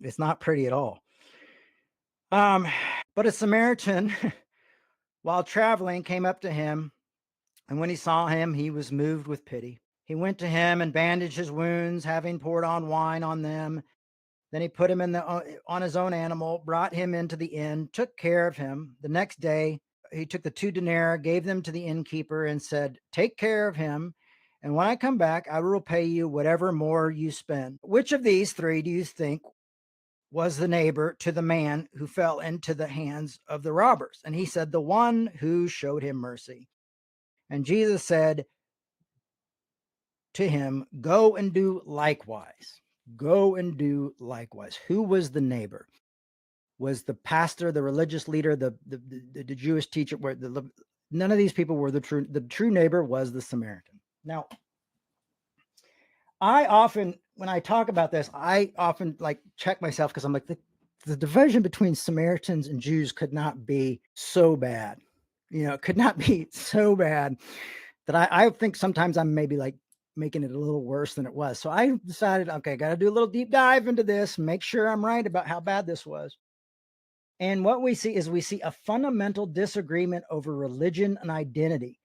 It's not pretty at all. Um, but a Samaritan, while traveling, came up to him, and when he saw him, he was moved with pity. He went to him and bandaged his wounds, having poured on wine on them. Then he put him on his own animal, brought him into the inn, took care of him. The next day, he took the 2 denarii, gave them to the innkeeper, and said, "Take care of him, and when I come back, I will pay you whatever more you spend." Which of these three do you think was the neighbor to the man who fell into the hands of the robbers? And he said, "The one who showed him mercy." And Jesus said to him, "Go and do likewise." Go and do likewise. Who was the neighbor? Was the pastor, the religious leader, the Jewish teacher? Where none of these people were the true. The true neighbor was the Samaritan. Now, I often, when I talk about this, I often like check myself because I'm like, the division between Samaritans and Jews could not be so bad. It could not be so bad that I think sometimes I'm maybe like making it a little worse than it was. So I decided, okay, got to do a little deep dive into this, make sure I'm right about how bad this was. And what we see is we see a fundamental disagreement over religion and identity.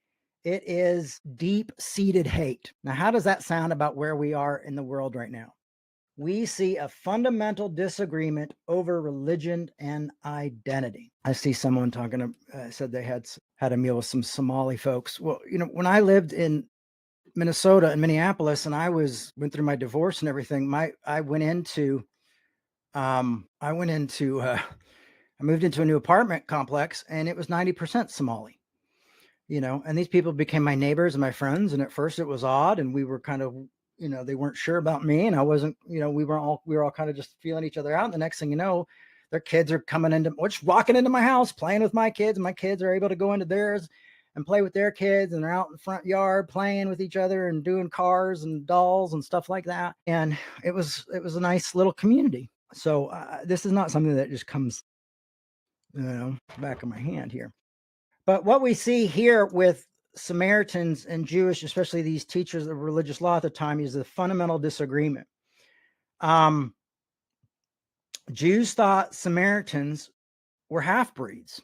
It is deep seated hate. Now, how does that sound about where we are in the world right now? We see a fundamental disagreement over religion and identity. I see someone talking, said they had a meal with some Somali folks. Well, when I lived in Minnesota and Minneapolis, and I went through my divorce and everything, I moved into a new apartment complex, and it was 90% Somali. And these people became my neighbors and my friends. And at first it was odd, and we were kind of, they weren't sure about me, and I wasn't, we were all kind of just feeling each other out. And the next thing you know, their kids are walking into my house, playing with my kids, and my kids are able to go into theirs and play with their kids, and they're out in the front yard playing with each other and doing cars and dolls and stuff like that. And it was a nice little community. So this is not something that just comes, back of my hand here. But what we see here with Samaritans and Jewish, especially these teachers of religious law at the time, is the fundamental disagreement. Jews thought Samaritans were half-breeds.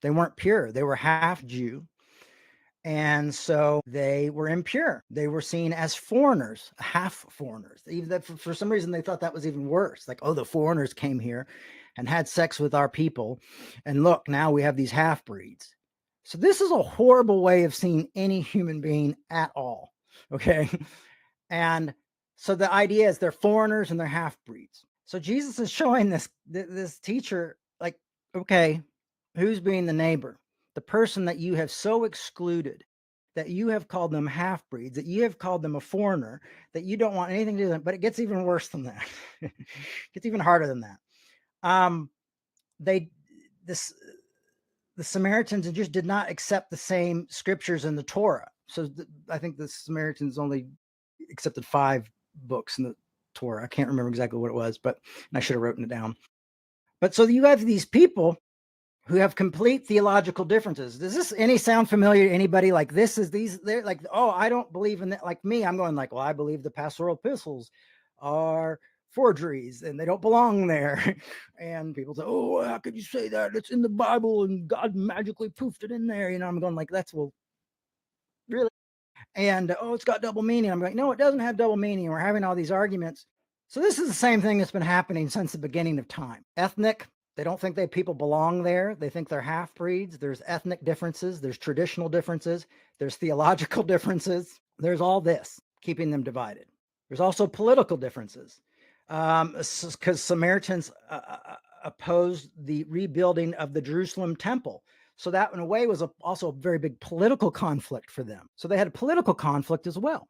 They weren't pure. They were half Jew. And so they were impure. They were seen as foreigners, half foreigners. Even that, for some reason, they thought that was even worse. Like, oh, the foreigners came here and had sex with our people. And look, now we have these half breeds. So this is a horrible way of seeing any human being at all. Okay. And so the idea is they're foreigners and they're half breeds. So Jesus is showing this teacher, like, okay, who's being the neighbor? The person that you have so excluded, that you have called them half-breeds, that you have called them a foreigner, that you don't want anything to do with them. But it gets even worse than that. It gets even harder than that. The Samaritans just did not accept the same scriptures in the Torah. So I think the Samaritans only accepted 5 books in the Torah. I can't remember exactly what it was, but I should have written it down. But so you have these people who have complete theological differences. Does this sound familiar to anybody? Like, they're like, oh, I don't believe in that. Like me, I'm going like, well, I believe the pastoral epistles are forgeries and they don't belong there. And people say, oh, how could you say that? It's in the Bible and God magically proofed it in there. I'm going like, well, really? And oh, it's got double meaning. I'm like, no, it doesn't have double meaning. We're having all these arguments. So this is the same thing that's been happening since the beginning of time. Ethnic, they don't think people belong there. They think they're half-breeds. There's ethnic differences. There's traditional differences. There's theological differences. There's all this keeping them divided. There's also political differences, because Samaritans opposed the rebuilding of the Jerusalem temple. So that, in a way, was also a very big political conflict for them. So they had a political conflict as well.